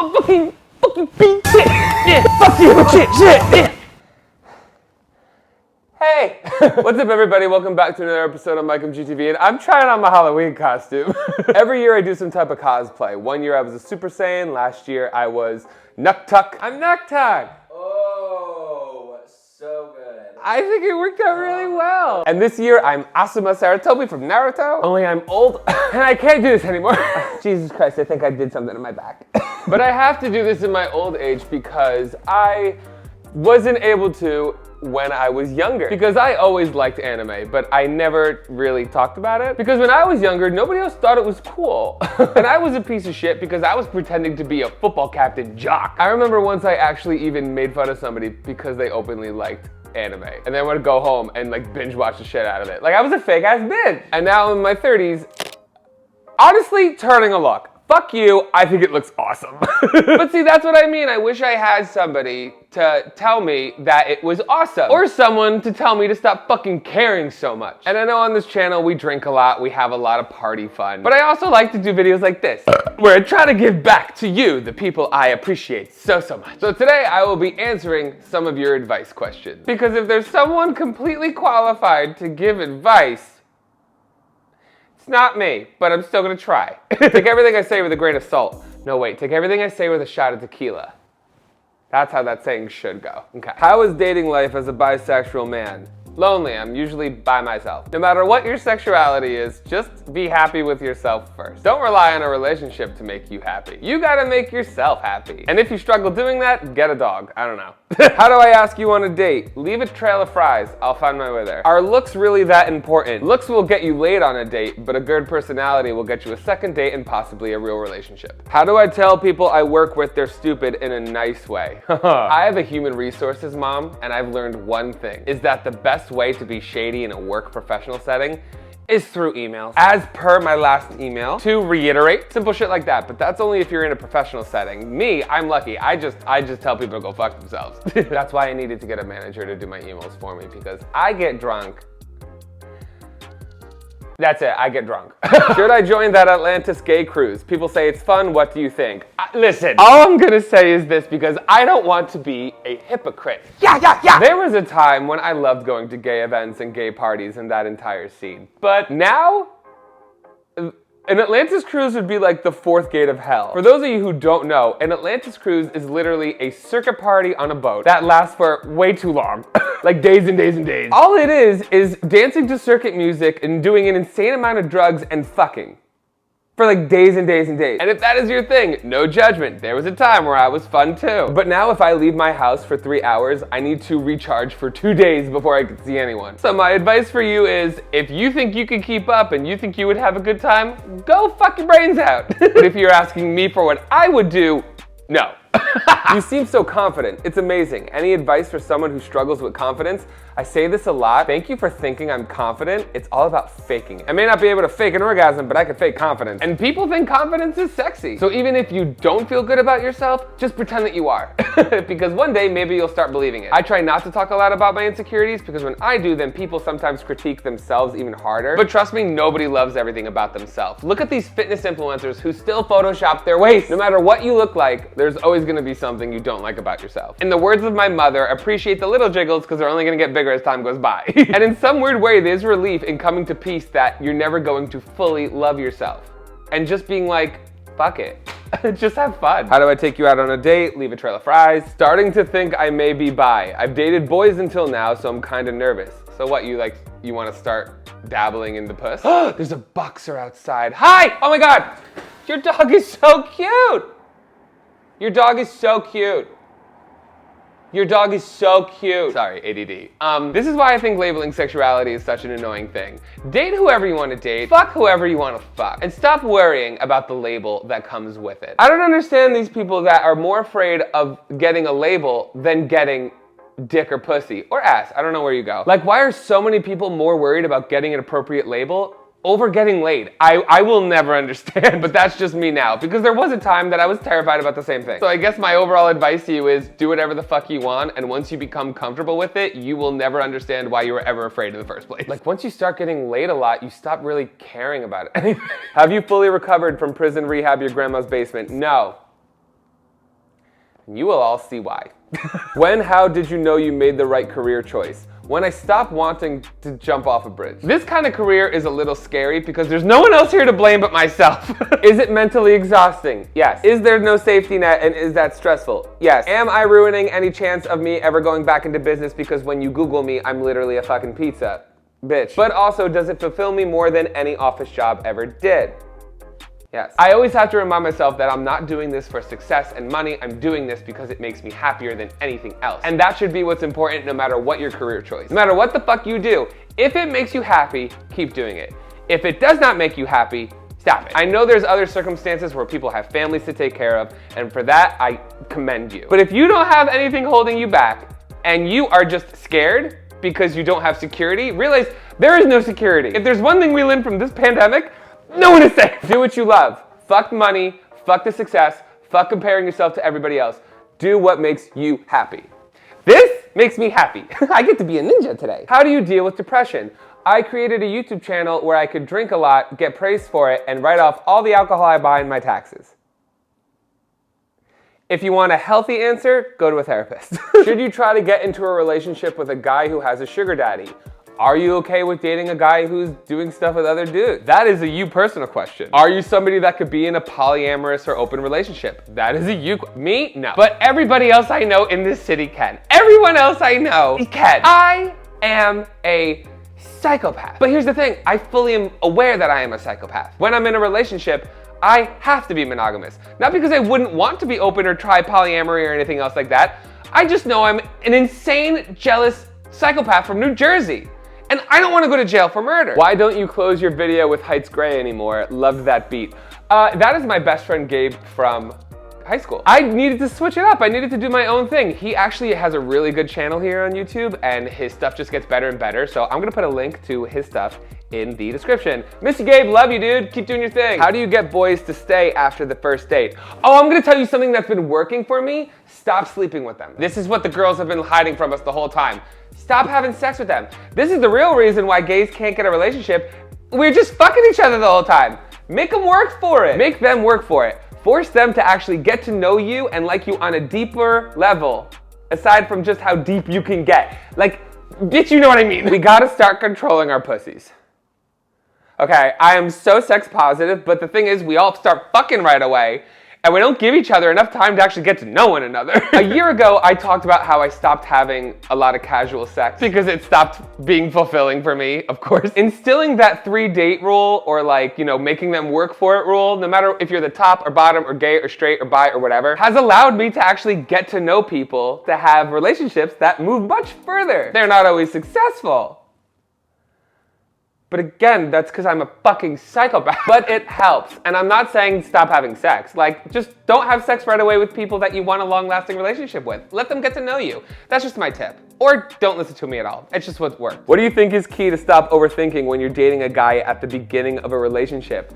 I'm a fucking beat shit. Yeah, fuck you, shit, yeah. Hey, what's up everybody? Welcome back to another episode of MikeMGTV, and I'm trying on my Halloween costume. Every year I do some type of cosplay. One year I was a Super Saiyan, last year I was Nuktuk. I'm Nuktuk! Oh, so good. I think it worked out really well. And this year I'm Asuma Sarutobi from Naruto, only I'm old and I can't do this anymore. Jesus Christ, I think I did something to my back. But I have to do this in my old age because I wasn't able to when I was younger. Because I always liked anime, but I never really talked about it. Because when I was younger, nobody else thought it was cool. And I was a piece of shit because I was pretending to be a football captain jock. I remember once I actually even made fun of somebody because they openly liked anime. And then I would go home and like binge watch the shit out of it. Like I was a fake ass bitch. And now in my 30s, honestly, turning a look. Fuck you, I think it looks awesome. But see, that's what I mean. I wish I had somebody to tell me that it was awesome. Or someone to tell me to stop fucking caring so much. And I know on this channel we drink a lot, we have a lot of party fun. But I also like to do videos like this, where I try to give back to you, the people I appreciate so much. So today I will be answering some of your advice questions. Because if there's someone completely qualified to give advice, it's not me, but I'm still gonna try. Take everything I say with a grain of salt. No, wait, take everything I say with a shot of tequila. That's how that saying should go. Okay. How is dating life as a bisexual man? Lonely, I'm usually by myself. No matter what your sexuality is, just be happy with yourself first. Don't rely on a relationship to make you happy. You gotta make yourself happy. And if you struggle doing that, get a dog. I don't know. How do I ask you on a date? Leave a trail of fries. I'll find my way there. Are looks really that important? Looks will get you laid on a date, but a good personality will get you a second date and possibly a real relationship. How do I tell people I work with they're stupid in a nice way? I have a human resources mom, and I've learned one thing, is that the best way to be shady in a work professional setting is through emails. As per my last email, to reiterate, simple shit like that, but that's only if you're in a professional setting. Me, I'm lucky. I just tell people to go fuck themselves. That's why I needed to get a manager to do my emails for me, because I get drunk. That's it, I get drunk. Should I join that Atlantis gay cruise? People say it's fun, what do you think? Listen, all I'm gonna say is this because I don't want to be a hypocrite. Yeah. There was a time when I loved going to gay events and gay parties and that entire scene. But now, an Atlantis cruise would be like the fourth gate of hell. For those of you who don't know, an Atlantis cruise is literally a circuit party on a boat that lasts for way too long. Like days and days and days. All it is dancing to circuit music and doing an insane amount of drugs and fucking. For like days and days and days. And if that is your thing, no judgment. There was a time where I was fun too. But now if I leave my house for 3 hours, I need to recharge for 2 days before I can see anyone. So my advice for you is, if you think you can keep up and you think you would have a good time, go fuck your brains out. But if you're asking me for what I would do, no. You seem so confident. It's amazing. Any advice for someone who struggles with confidence? I say this a lot. Thank you for thinking I'm confident. It's all about faking it. I may not be able to fake an orgasm, but I can fake confidence. And people think confidence is sexy. So even if you don't feel good about yourself, just pretend that you are. Because one day, maybe you'll start believing it. I try not to talk a lot about my insecurities because when I do, then people sometimes critique themselves even harder. But trust me, nobody loves everything about themselves. Look at these fitness influencers who still Photoshop their waist. No matter what you look like, there's always gonna be something you don't like about yourself. In the words of my mother, appreciate the little jiggles because they're only gonna get bigger as time goes by. And in some weird way, there's relief in coming to peace that you're never going to fully love yourself. And just being like, fuck it. Just have fun. How do I take you out on a date? Leave a trail of fries. Starting to think I may be bi. I've dated boys until now, so I'm kind of nervous. So what, you want to start dabbling in the puss? There's a boxer outside. Hi! Oh my God! Your dog is so cute! Your dog is so cute. Your dog is so cute. Sorry, ADD. This is why I think labeling sexuality is such an annoying thing. Date whoever you want to date, fuck whoever you want to fuck, and stop worrying about the label that comes with it. I don't understand these people that are more afraid of getting a label than getting dick or pussy, or ass, I don't know where you go. Like, why are so many people more worried about getting an appropriate label over getting laid? I will never understand, but that's just me now, because there was a time that I was terrified about the same thing. So I guess my overall advice to you is do whatever the fuck you want, and once you become comfortable with it, you will never understand why you were ever afraid in the first place. Like, once you start getting laid a lot, you stop really caring about it. Have you fully recovered from prison rehab, your grandma's basement? No. You will all see why. How did you know you made the right career choice? When I stopped wanting to jump off a bridge. This kind of career is a little scary because there's no one else here to blame but myself. Is it mentally exhausting? Yes. Is there no safety net and is that stressful? Yes. Am I ruining any chance of me ever going back into business because when you Google me, I'm literally a fucking pizza bitch? But also, does it fulfill me more than any office job ever did? Yes. I always have to remind myself that I'm not doing this for success and money. I'm doing this because it makes me happier than anything else. And that should be what's important no matter what your career choice. No matter what the fuck you do, if it makes you happy, keep doing it. If it does not make you happy, stop it. I know there's other circumstances where people have families to take care of, and for that, I commend you. But if you don't have anything holding you back, and you are just scared because you don't have security, realize there is no security. If there's one thing we learned from this pandemic, no one is safe. Do what you love. Fuck money, fuck the success, fuck comparing yourself to everybody else. Do what makes you happy. This makes me happy. I get to be a ninja today. How do you deal with depression? I created a YouTube channel where I could drink a lot, get praised for it, and write off all the alcohol I buy in my taxes. If you want a healthy answer, go to a therapist. Should you try to get into a relationship with a guy who has a sugar daddy? Are you okay with dating a guy who's doing stuff with other dudes? That is a you personal question. Are you somebody that could be in a polyamorous or open relationship? That is a you. Me? No. But everybody else I know in this city can. Everyone else I know can. I am a psychopath. But here's the thing, I fully am aware that I am a psychopath. When I'm in a relationship, I have to be monogamous. Not because I wouldn't want to be open or try polyamory or anything else like that. I just know I'm an insane, jealous psychopath from New Jersey. And I don't want to go to jail for murder. Why don't you close your video with Heights Gray anymore? Loved that beat. That is my best friend Gabe from high school. I needed to switch it up. I needed to do my own thing. He actually has a really good channel here on YouTube and his stuff just gets better and better. So I'm gonna put a link to his stuff in the description. Miss you, Gabe, love you, dude. Keep doing your thing. How do you get boys to stay after the first date? Oh, I'm gonna tell you something that's been working for me. Stop sleeping with them. This is what the girls have been hiding from us the whole time. Stop having sex with them. This is the real reason why gays can't get a relationship. We're just fucking each other the whole time. Make them work for it. Make them work for it. Force them to actually get to know you and like you on a deeper level, aside from just how deep you can get. Like, bitch, you know what I mean. We gotta start controlling our pussies. Okay, I am so sex positive, but the thing is, we all start fucking right away, and we don't give each other enough time to actually get to know one another. A year ago, I talked about how I stopped having a lot of casual sex because it stopped being fulfilling for me, of course. Instilling that 3-date rule, or like, you know, making them work for it rule, no matter if you're the top or bottom or gay or straight or bi or whatever, has allowed me to actually get to know people, to have relationships that move much further. They're not always successful. But again, that's because I'm a fucking psychopath. But it helps. And I'm not saying stop having sex. Like, just don't have sex right away with people that you want a long-lasting relationship with. Let them get to know you. That's just my tip. Or don't listen to me at all. It's just what works. What do you think is key to stop overthinking when you're dating a guy at the beginning of a relationship?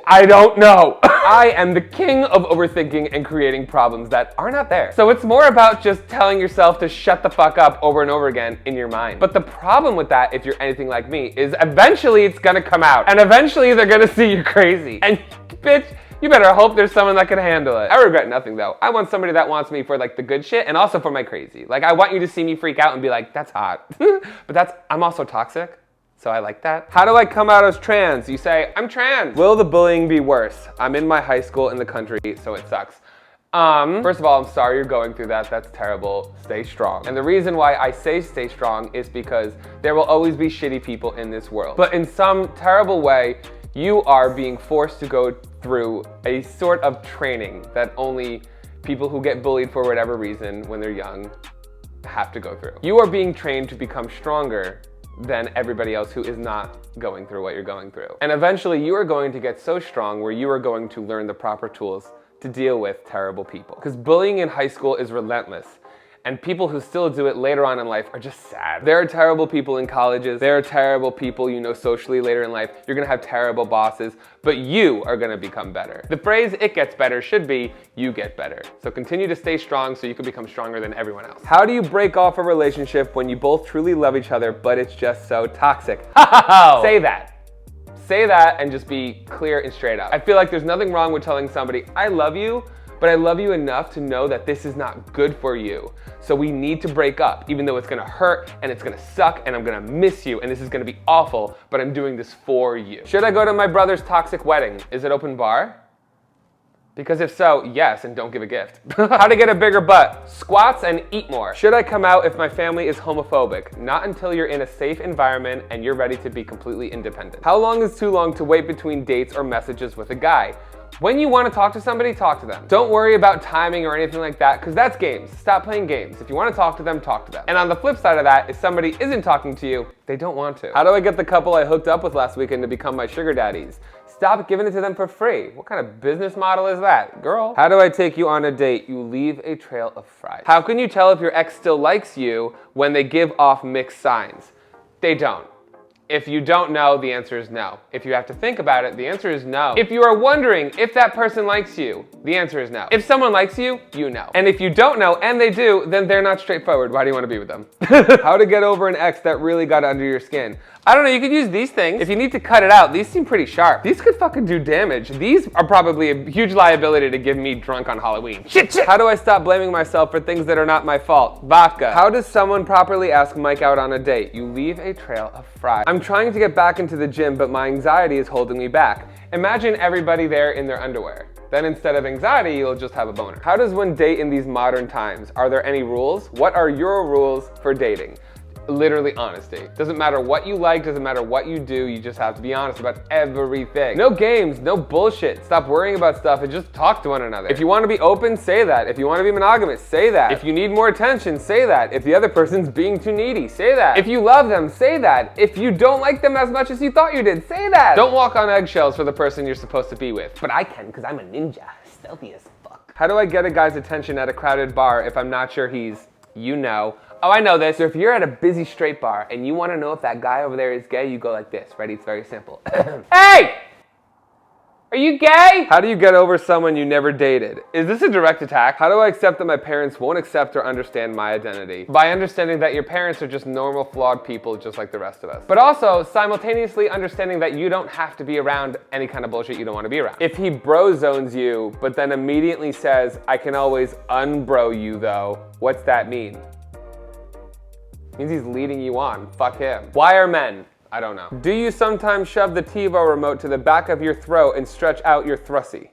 I don't know. I am the king of overthinking and creating problems that are not there. So it's more about just telling yourself to shut the fuck up over and over again in your mind. But the problem with that, if you're anything like me, is eventually it's gonna come out. And eventually they're gonna see you're crazy. And bitch, you better hope there's someone that can handle it. I regret nothing though. I want somebody that wants me for like the good shit and also for my crazy. Like, I want you to see me freak out and be like, that's hot. But I'm also toxic. So I like that. How do I come out as trans? You say, I'm trans. Will the bullying be worse? I'm in my high school in the country, so it sucks. First of all, I'm sorry you're going through that. That's terrible. Stay strong. And the reason why I say stay strong is because there will always be shitty people in this world. But in some terrible way, you are being forced to go through a sort of training that only people who get bullied for whatever reason when they're young have to go through. You are being trained to become stronger than everybody else who is not going through what you're going through. And eventually you are going to get so strong where you are going to learn the proper tools to deal with terrible people. Because bullying in high school is relentless. And people who still do it later on in life are just sad. There are terrible people in colleges. There are terrible people you know socially later in life. You're gonna have terrible bosses, but you are gonna become better. The phrase, it gets better, should be, you get better. So continue to stay strong so you can become stronger than everyone else. How do you break off a relationship when you both truly love each other, but it's just so toxic? Say that. Say that and just be clear and straight up. I feel like there's nothing wrong with telling somebody, I love you, but I love you enough to know that this is not good for you. So we need to break up, even though it's gonna hurt and it's gonna suck and I'm gonna miss you and this is gonna be awful, but I'm doing this for you. Should I go to my brother's toxic wedding? Is it open bar? Because if so, yes, and don't give a gift. How to get a bigger butt? Squats and eat more. Should I come out if my family is homophobic? Not until you're in a safe environment and you're ready to be completely independent. How long is too long to wait between dates or messages with a guy? When you want to talk to somebody, talk to them. Don't worry about timing or anything like that, because that's games. Stop playing games. If you want to talk to them, talk to them. And on the flip side of that, if somebody isn't talking to you, they don't want to. How do I get the couple I hooked up with last weekend to become my sugar daddies? Stop giving it to them for free. What kind of business model is that, girl? How do I take you on a date? You leave a trail of fries. How can you tell if your ex still likes you when they give off mixed signs? They don't. If you don't know, the answer is no. If you have to think about it, the answer is no. If you are wondering if that person likes you, the answer is no. If someone likes you, you know. And if you don't know and they do, then they're not straightforward. Why do you want to be with them? How to get over an ex that really got under your skin? I don't know, you could use these things. If you need to cut it out, these seem pretty sharp. These could fucking do damage. These are probably a huge liability to give me drunk on Halloween. Shit. How do I stop blaming myself for things that are not my fault? Vodka. How does someone properly ask Mike out on a date? You leave a trail of fries. I'm trying to get back into the gym, but my anxiety is holding me back. Imagine everybody there in their underwear. Then instead of anxiety, you'll just have a boner. How does one date in these modern times? Are there any rules? What are your rules for dating? Literally honesty. Doesn't matter what you like, doesn't matter what you do, you just have to be honest about everything. No games, no bullshit. Stop worrying about stuff and just talk to one another. If you want to be open, say that. If you want to be monogamous, say that. If you need more attention, say that. If the other person's being too needy, say that. If you love them, say that. If you don't like them as much as you thought you did, say that. Don't walk on eggshells for the person you're supposed to be with. But I can, because I'm a ninja. Stealthy as fuck. How do I get a guy's attention at a crowded bar if I'm not sure he's, you know? Oh, I know this. So if you're at a busy straight bar and you want to know if that guy over there is gay, you go like this. Ready? It's very simple. Hey! Are you gay? How do you get over someone you never dated? Is this a direct attack? How do I accept that my parents won't accept or understand my identity? By understanding that your parents are just normal, flawed people just like the rest of us. But also simultaneously understanding that you don't have to be around any kind of bullshit you don't want to be around. If he bro zones you, but then immediately says, I can always unbro you though, what's that mean? Means he's leading you on. Fuck him. Why are men? I don't know. Do you sometimes shove the TiVo remote to the back of your throat and stretch out your thrussie?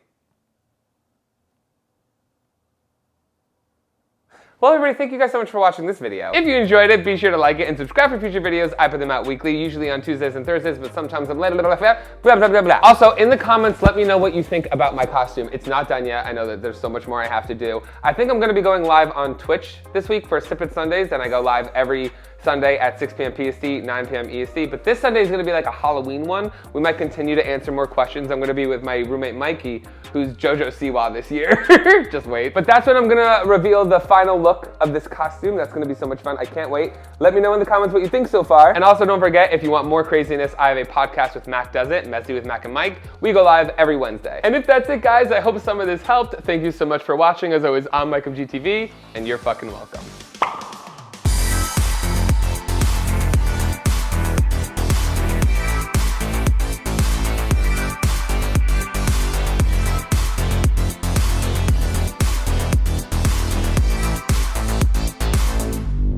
Well, everybody, thank you guys so much for watching this video. If you enjoyed it, be sure to like it and subscribe for future videos. I put them out weekly, usually on Tuesdays and Thursdays, but sometimes I'm blah, blah, blah, blah, blah, blah, blah. Also, in the comments, let me know what you think about my costume. It's not done yet. I know that there's so much more I have to do. I think I'm gonna be going live on Twitch this week for Sip It Sundays, and I go live every Sunday at 6 p.m. PST, 9 p.m. EST, but this Sunday is gonna be like a Halloween one. We might continue to answer more questions. I'm gonna be with my roommate Mikey, who's JoJo Siwa this year. Just wait. But that's when I'm gonna reveal the final look of this costume. That's gonna be so much fun. I can't wait. Let me know in the comments what you think so far. And also don't forget, if you want more craziness, I have a podcast with Mac Does It, Messy with Mac and Mike. We go live every Wednesday. And if that's it, guys, I hope some of this helped. Thank you so much for watching. As always, I'm MikeMGTV, and you're fucking welcome.